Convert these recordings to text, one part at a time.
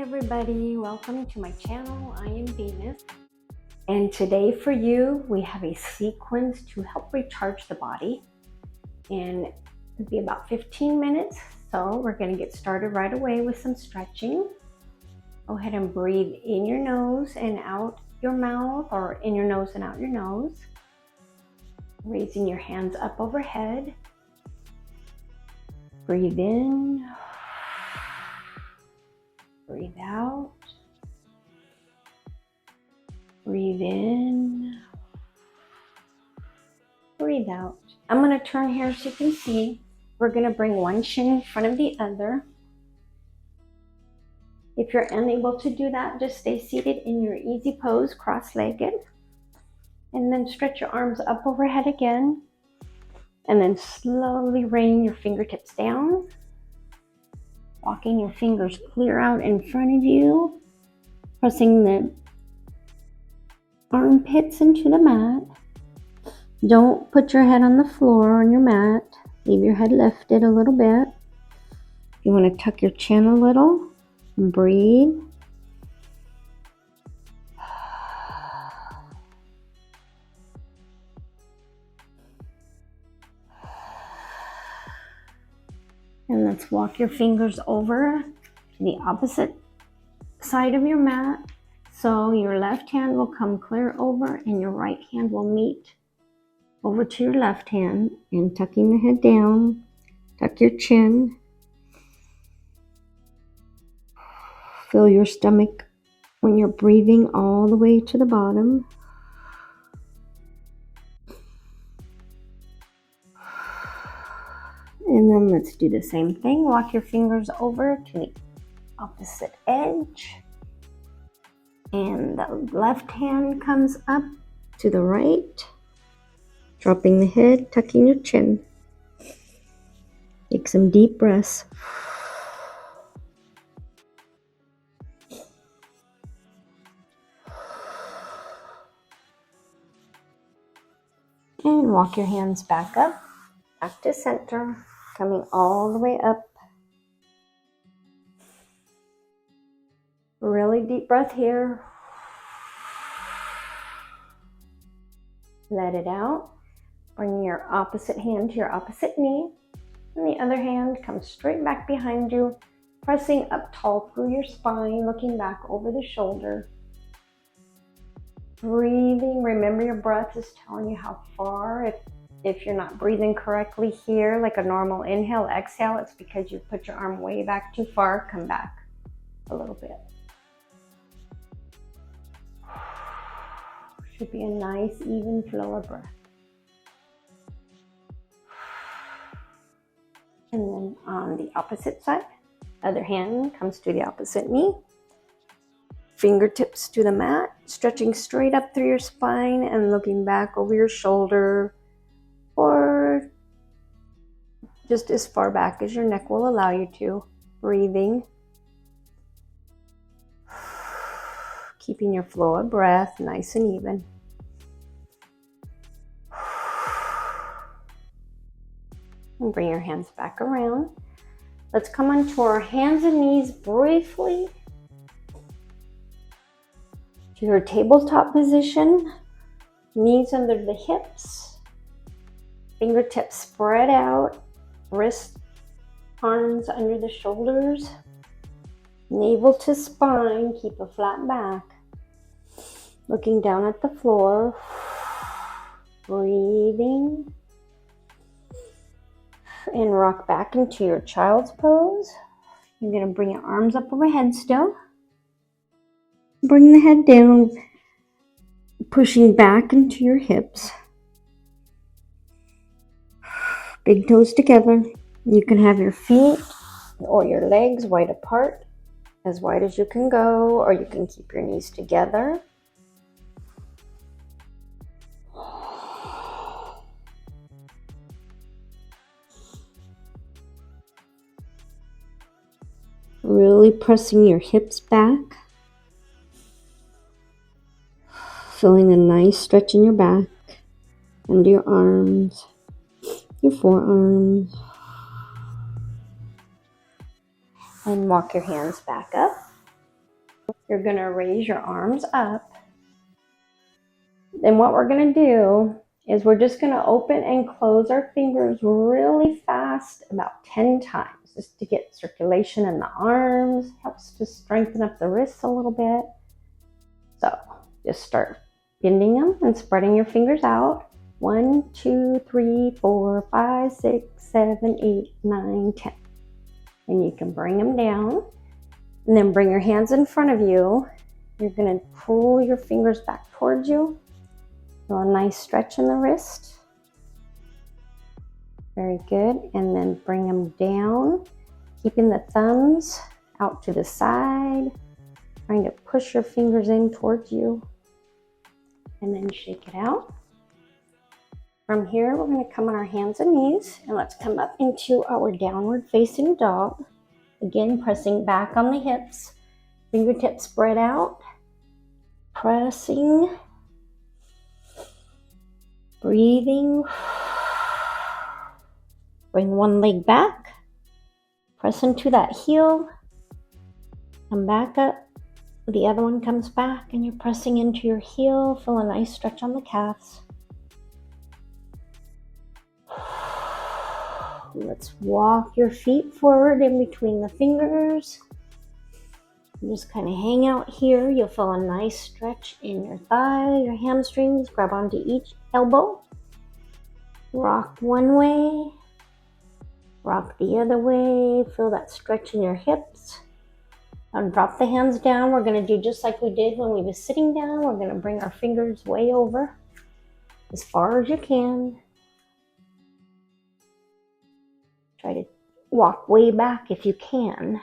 everybody, welcome to my channel. I am Venus, and today for you we have a sequence to help recharge the body, and it'll be about 15 minutes. So we're going to get started right away with some stretching. Go ahead and breathe in your nose and out your mouth, or in your nose and out your nose, raising your hands up overhead. Breathe in, breathe out, breathe in, breathe out. I'm going to turn here so you can see. We're going to bring one shin in front of the other. If you're unable to do that, just stay seated in your easy pose, cross-legged, and then stretch your arms up overhead again, and then slowly rain your fingertips down, walking your fingers clear out in front of you, pressing the armpits into the mat. Don't put your head on the floor on your mat. Leave your head lifted a little bit. You want to tuck your chin a little and breathe. And let's walk your fingers over to the opposite side of your mat. So your left hand will come clear over and your right hand will meet over to your left hand, and tucking the head down, tuck your chin. Fill your stomach when you're breathing all the way to the bottom. And then let's do the same thing. Walk your fingers over to the opposite edge. And the left hand comes up to the right. Dropping the head, tucking your chin. Take some deep breaths. And walk your hands back up, back to center, coming all the way up. Really deep breath here. Let it out. Bring your opposite hand to your opposite knee, and the other hand comes straight back behind you, pressing up tall through your spine, looking back over the shoulder. Breathing, remember your breath is telling you how far. If you're not breathing correctly here, like a normal inhale, exhale, it's because you put your arm way back too far. Come back a little bit. Should be a nice, even flow of breath. And then on the opposite side, other hand comes to the opposite knee. Fingertips to the mat, stretching straight up through your spine and looking back over your shoulder, or just as far back as your neck will allow you to. Breathing. Keeping your flow of breath nice and even. And bring your hands back around. Let's come onto our hands and knees briefly to your tabletop position. Knees under the hips, fingertips spread out, wrists, arms under the shoulders, navel to spine, keep a flat back. Looking down at the floor, breathing, and rock back into your child's pose. You're going to bring your arms up overhead still. Bring the head down, pushing back into your hips. Big toes together. You can have your feet or your legs wide apart, as wide as you can go, or you can keep your knees together. Really pressing your hips back. Feeling a nice stretch in your back, under your arms, your forearms. And walk your hands back up. you're going to raise your arms up. Then what we're going to do is we're just going to open and close our fingers really fast, about 10 times, just to get circulation in the arms. Helps to strengthen up the wrists a little bit. So just start bending them and spreading your fingers out. 1, 2, 3, 4, 5, 6, 7, 8, 9, 10. And you can bring them down. And then bring your hands in front of you. You're going to pull your fingers back towards you. Feel a nice stretch in the wrist. Very good. And then bring them down, keeping the thumbs out to the side. Trying to push your fingers in towards you. And then shake it out. From here, we're going to come on our hands and knees. And let's come up into our downward facing dog. Again, pressing back on the hips. Fingertips spread out. Pressing. Breathing. Bring one leg back. Press into that heel. Come back up. The other one comes back and you're pressing into your heel. Feel a nice stretch on the calves. Let's walk your feet forward in between the fingers. Just kind of hang out here. You'll feel a nice stretch in your thigh, your hamstrings. Grab onto each elbow. Rock one way. Rock the other way. Feel that stretch in your hips. Now drop the hands down. We're going to do just like we did when we were sitting down. We're going to bring our fingers way over as far as you can. Try to walk way back if you can.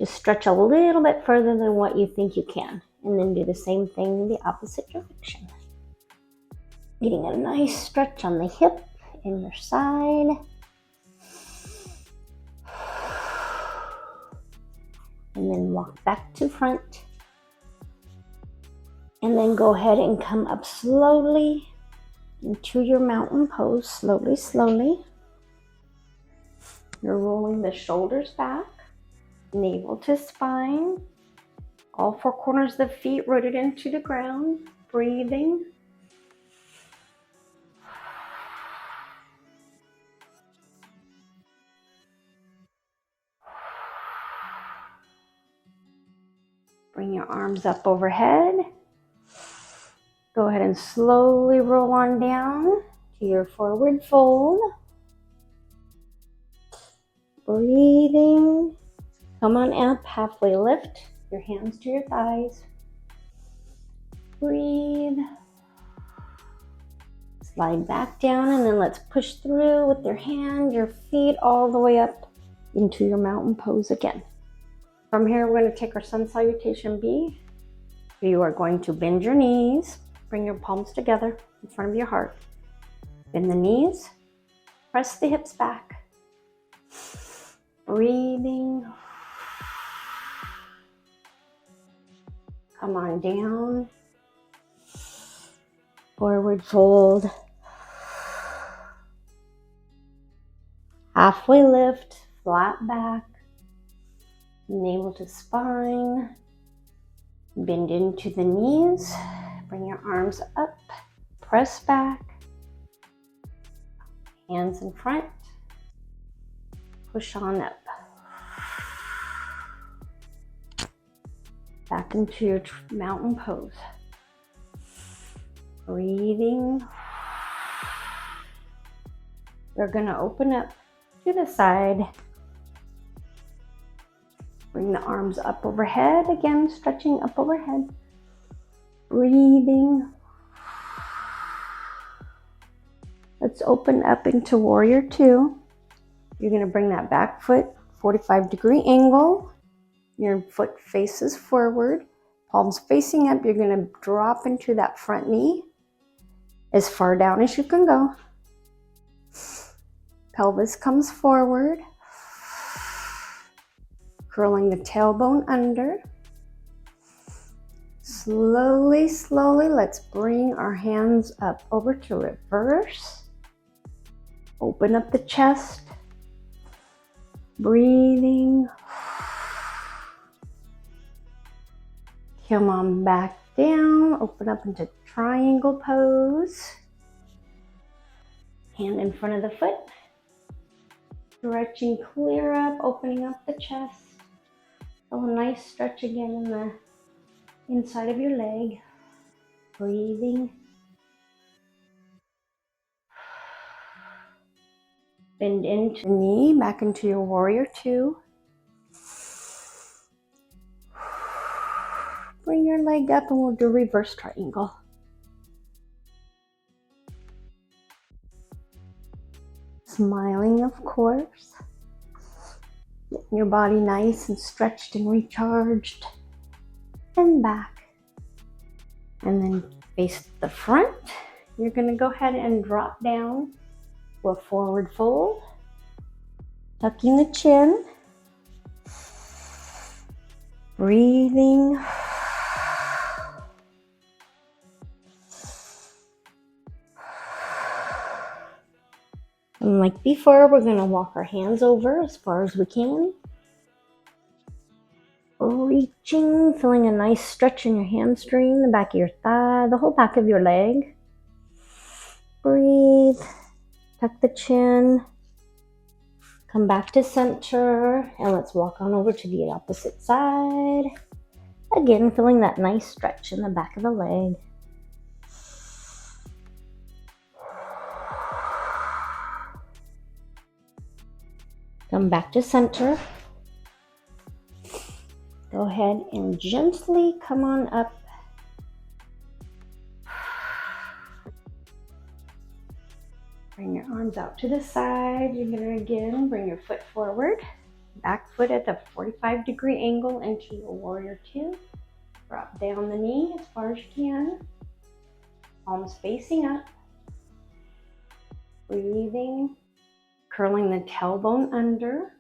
Just stretch a little bit further than what you think you can. And then do the same thing in the opposite direction. Getting a nice stretch on the hip and your side. And then walk back to front. And then go ahead and come up slowly into your mountain pose. Slowly, slowly. You're rolling the shoulders back. Navel to spine. All four corners of the feet rooted into the ground. Breathing. Bring your arms up overhead. Go ahead and slowly roll on down to your forward fold. Breathing. Come on up, halfway lift your hands to your thighs. Breathe. Slide back down and then let's push through with your hands, your feet all the way up into your mountain pose again. From here, we're going to take our sun salutation B. You are going to bend your knees, bring your palms together in front of your heart. Bend the knees, press the hips back. Breathing. Come on down. Forward fold. Halfway lift, flat back. Navel to spine. Bend into the knees. Bring your arms up. Press back. Hands in front. Push on up. Back into your mountain pose. Breathing. We're going to open up to the side. Bring the arms up overhead. Again, stretching up overhead. Breathing. Let's open up into Warrior Two. You're going to bring that back foot 45-degree angle. Your foot faces forward. Palms facing up. You're going to drop into that front knee as far down as you can go. Pelvis comes forward. Curling the tailbone under. Slowly, slowly, let's bring our hands up over to reverse. Open up the chest. Breathing. Come on back down, open up into triangle pose. Hand in front of the foot. Stretching clear up, opening up the chest. Oh, a nice stretch again in the inside of your leg. Breathing. Bend into the knee, back into your warrior two. Bring your leg up and we'll do reverse triangle. Smiling, of course. Getting your body nice and stretched and recharged. And back. And then face the front. You're going to go ahead and drop down to a forward fold. Tucking the chin. Breathing. And like before, we're going to walk our hands over as far as we can. Reaching, feeling a nice stretch in your hamstring, the back of your thigh, the whole back of your leg. Breathe. Tuck the chin. Come back to center. And let's walk on over to the opposite side. Again, feeling that nice stretch in the back of the leg. Come back to center. Go ahead and gently come on up. Bring your arms out to the side. You're going to again bring your foot forward. Back foot at the 45-degree angle into your warrior two. Drop down the knee as far as you can. Palms facing up. Breathing. Curling the tailbone under.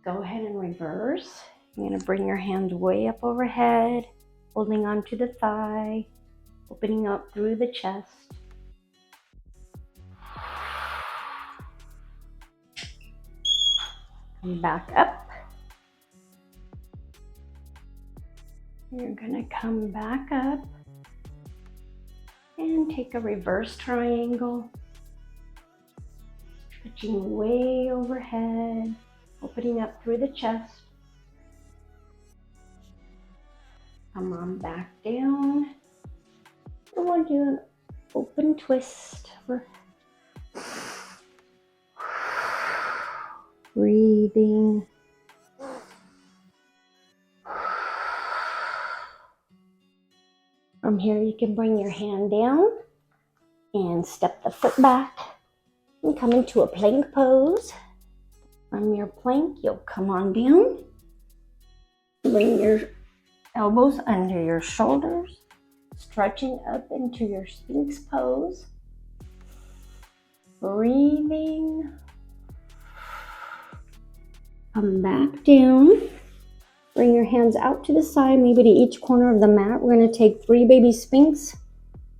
Go ahead and reverse. You're going to bring your hand way up overhead, holding onto the thigh, opening up through the chest. Come back up. You're going to come back up and take a reverse triangle. Stretching way overhead, opening up through the chest. Come on back down. And we'll do an open twist. Breathing. From here, you can bring your hand down and step the foot back and come into a plank pose. From your plank, you'll come on down. Bring your elbows under your shoulders, stretching up into your sphinx pose. Breathing. Come back down. Bring your hands out to the side, maybe to each corner of the mat. We're going to take 3 baby sphinx.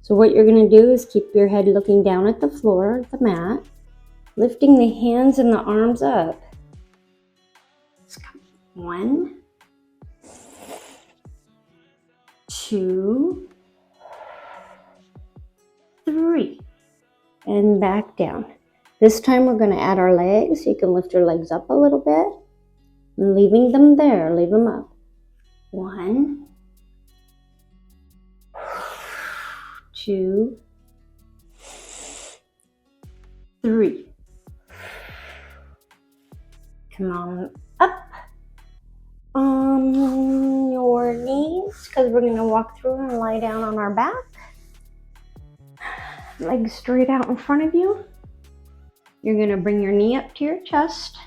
So what you're going to do is keep your head looking down at the floor, the mat, lifting the hands and the arms up. 1, 2, 3, and back down. This time we're going to add our legs. You can lift your legs up a little bit, and leaving them there, leave them up. 1, 2, 3. Come on up on your knees, because we're going to walk through and lie down on our back. Legs straight out in front of you. You're going to bring your knee up to your chest.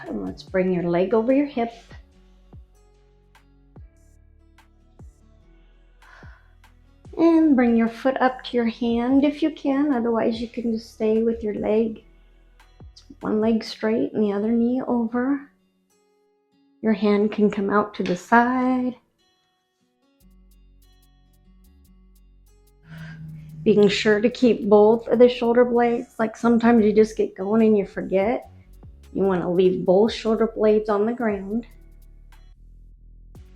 And let's bring your leg over your hip. And bring your foot up to your hand if you can. Otherwise, you can just stay with your leg. One leg straight and the other knee over. Your hand can come out to the side. Being sure to keep both of the shoulder blades. Like sometimes you just get going and you forget. You want to leave both shoulder blades on the ground.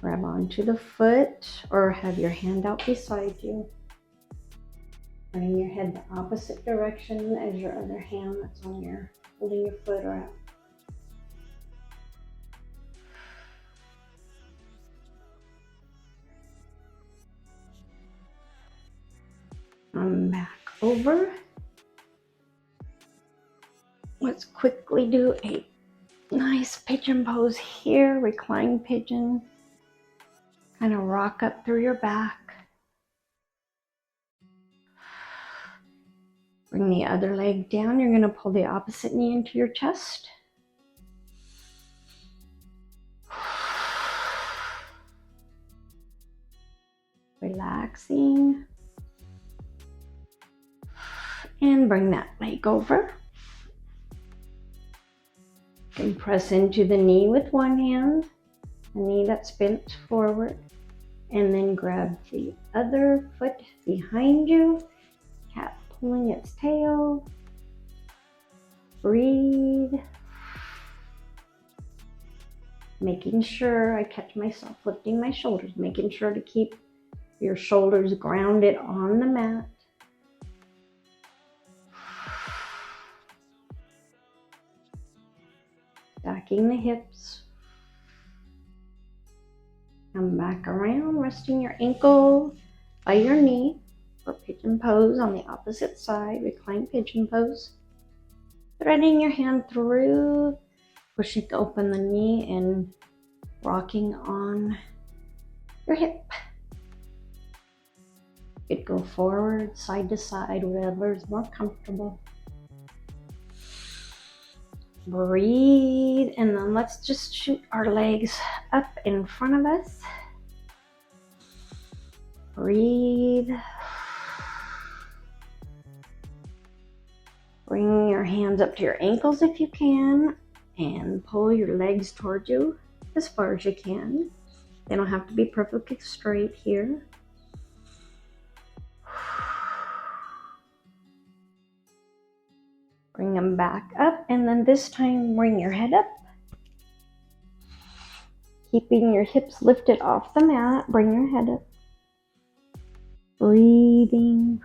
Grab onto the foot or have your hand out beside you. Bring your head the opposite direction as your other hand that's on your holding your foot or out. Come back over. Let's quickly do a nice pigeon pose here, reclined pigeon. Kind of rock up through your back. Bring the other leg down. You're going to pull the opposite knee into your chest. Relaxing. And bring that leg over. And press into the knee with one hand, the knee that's bent forward, and then grab the other foot behind you, cat pulling its tail. Breathe. Making sure I catch myself lifting my shoulders, making sure to keep your shoulders grounded on the mat. Stacking the hips. Come back around, resting your ankle by your knee for pigeon pose on the opposite side, reclined pigeon pose. Threading your hand through, pushing open the knee and rocking on your hip. You could go forward, side to side, whatever is more comfortable. Breathe, and then let's just shoot our legs up in front of us. Breathe. Bring your hands up to your ankles if you can, and pull your legs towards you as far as you can. They don't have to be perfectly straight here. Bring them back up, and then this time bring your head up. Keeping your hips lifted off the mat, bring your head up. Breathing.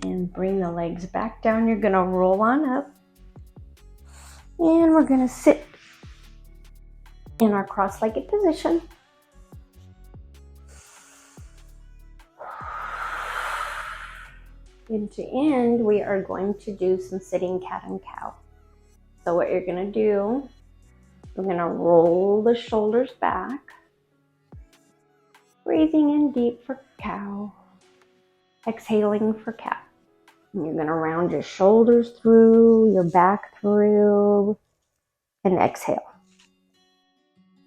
And bring the legs back down. You're gonna roll on up. And we're gonna sit in our cross-legged position. And to end, we are going to do some sitting cat and cow. So what you're gonna do, we're gonna roll the shoulders back, breathing in deep for cow, exhaling for cat. And you're gonna round your shoulders through, your back through, and exhale.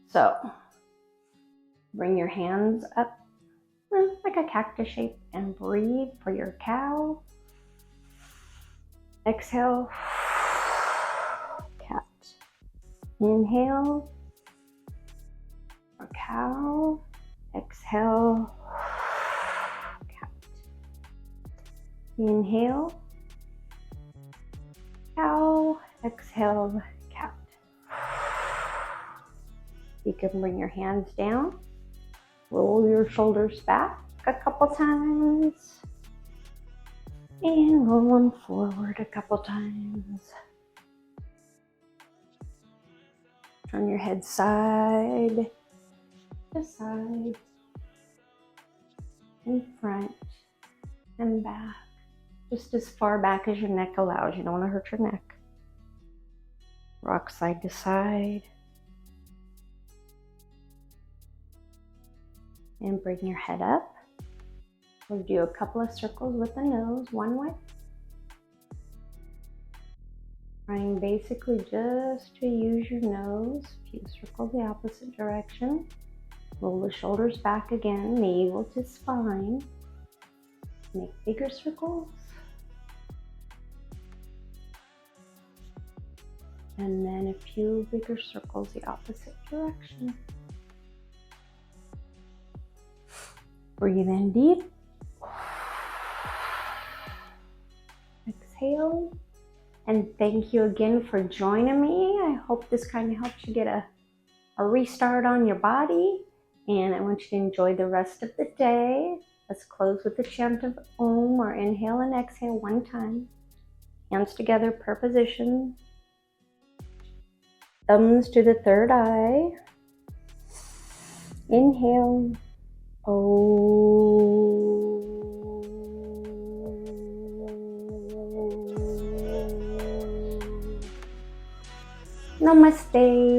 So bring your hands up like a cactus shape and breathe for your cow. Exhale, cat. Inhale for cow. Exhale, cat. Inhale, cow. Exhale, cat. You can bring your hands down. Roll your shoulders back a couple times and roll them forward a couple times. Turn your head side to side, in front and back, just as far back as your neck allows. You don't want to hurt your neck. Rock side to side. And bring your head up. We'll do a couple of circles with the nose, one way. Trying basically just to use your nose. A few circles the opposite direction. Roll the shoulders back again, navel to spine. Make bigger circles. And then a few bigger circles the opposite direction. Breathe in deep. Exhale. And thank you again for joining me. I hope this kind of helps you get a restart on your body. And I want you to enjoy the rest of the day. Let's close with the chant of Om, or inhale and exhale one time. Hands together per position. Thumbs to the third eye. Inhale. Om. Namaste.